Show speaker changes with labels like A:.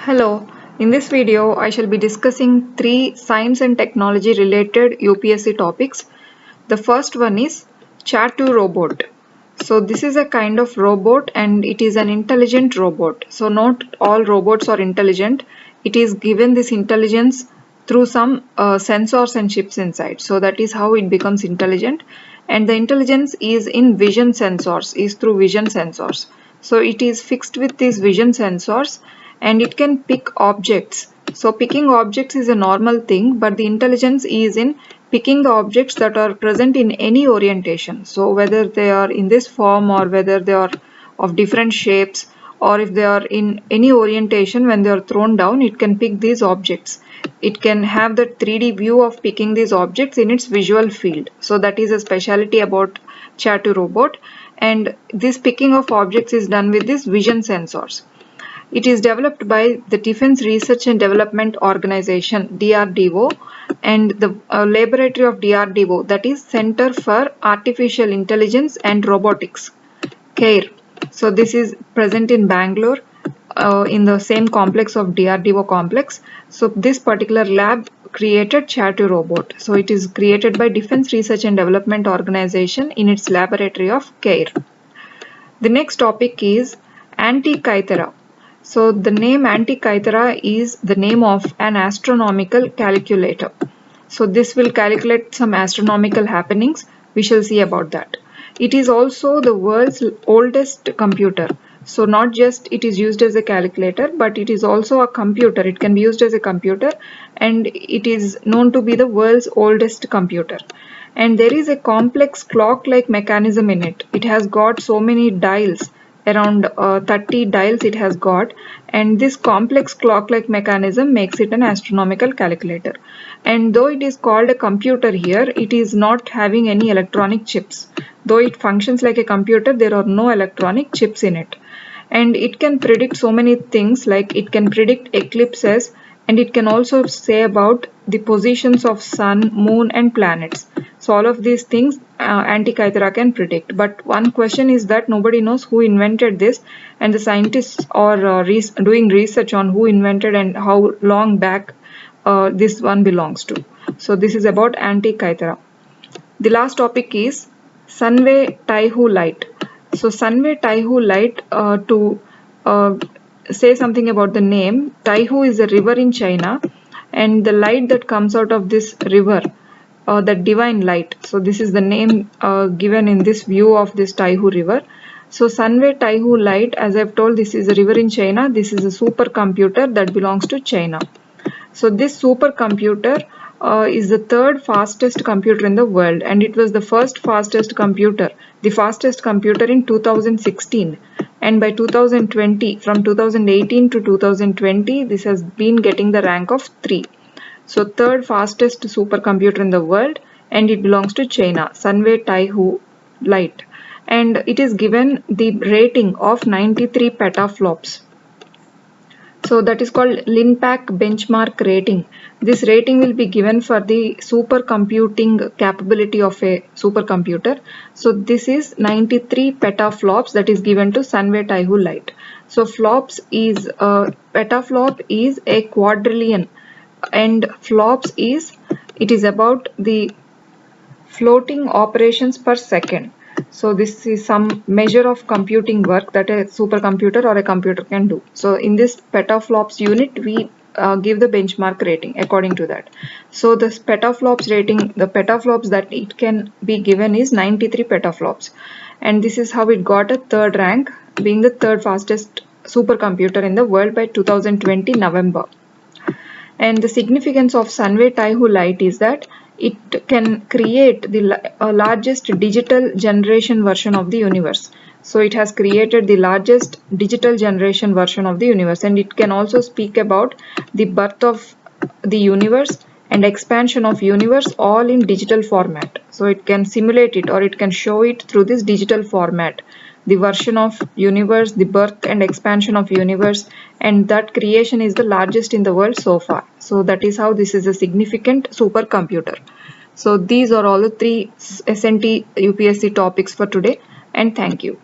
A: Hello, in this video I shall be discussing three science and technology related UPSC topics. The first one is Chat2Robot. So this is a kind of robot and it is an intelligent robot. So not all robots are intelligent. It is given this intelligence through some sensors and chips inside. So that is how it becomes intelligent. And the intelligence is in vision sensors, is through vision sensors. So it is fixed with these vision sensors and it can pick objects. So picking objects is a normal thing, but the intelligence is in picking the objects that are present in any orientation. So whether they are in this form or whether they are of different shapes or if they are in any orientation, when they are thrown down, it can pick these objects. It can have the 3D view of picking these objects in its visual field. So that is a specialty about Chat2Robot, and this picking of objects is done with these vision sensors. It is developed by the Defense Research and Development Organization (DRDO) and the laboratory of DRDO, that is Center for Artificial Intelligence and Robotics (CARE). So this is present in Bangalore in the same complex of DRDO complex. So this particular lab created Chat2Robot. So it is created by Defense Research and Development Organization in its laboratory of CARE. The next topic is Antikythera. So the name Antikythera is the name of an astronomical calculator. So this will calculate some astronomical happenings. We shall see about that. It is also the world's oldest computer. So not just it is used as a calculator, but it is also a computer. It can be used as a computer and it is known to be the world's oldest computer. And there is a complex clock-like mechanism in it. It has got so many dials. Around 30 dials it has got, and this complex clock-like mechanism makes it an astronomical calculator. And though it is called a computer here, it is not having any electronic chips. Though it functions like a computer, there are no electronic chips in it. And it can predict so many things, like it can predict eclipses, and it can also say about the positions of sun, moon and planets. So all of these things Antikythera can predict. But one question is that nobody knows who invented this, and the scientists are doing research on who invented and how long back this one belongs to. So this is about Antikythera. The last topic is Sunway Taihu Light. So Sunway Taihu Light, to say something about the name, Taihu is a river in China, and the light that comes out of this river, the divine light. So this is the name given in this view of this Taihu river. So Sunway Taihu Light, as I've told, this is a river in China. This is a supercomputer that belongs to China. So this supercomputer is the third fastest computer in the world, and it was the first fastest computer, the fastest computer in 2016. And by 2020, from 2018 to 2020, this has been getting the rank of 3. So third fastest supercomputer in the world, and it belongs to China, Sunway Taihu Light. And it is given the rating of 93 petaflops. So that is called LINPACK benchmark rating. This rating will be given for the supercomputing capability of a supercomputer. So this is 93 petaflops that is given to Sunway Taihu Light. So flops is petaflop is a quadrillion, and flops is, it is about the floating operations per second. So this is some measure of computing work that a supercomputer or a computer can do. So in this petaflops unit, we give the benchmark rating according to that. So this petaflops rating, the petaflops that it can be given is 93 petaflops. And this is how it got a third rank, being the third fastest supercomputer in the world by 2020 November. And the significance of Sunway Taihu Light is that it can create the largest digital generation version of the universe. So it has created the largest digital generation version of the universe, and it can also speak about the birth of the universe and expansion of universe all in digital format. So it can simulate it, or it can show it through this digital format, the version of universe, the birth and expansion of universe, and that creation is the largest in the world so far. So that is how this is a significant supercomputer. So these are all the three SNT UPSC topics for today, and thank you.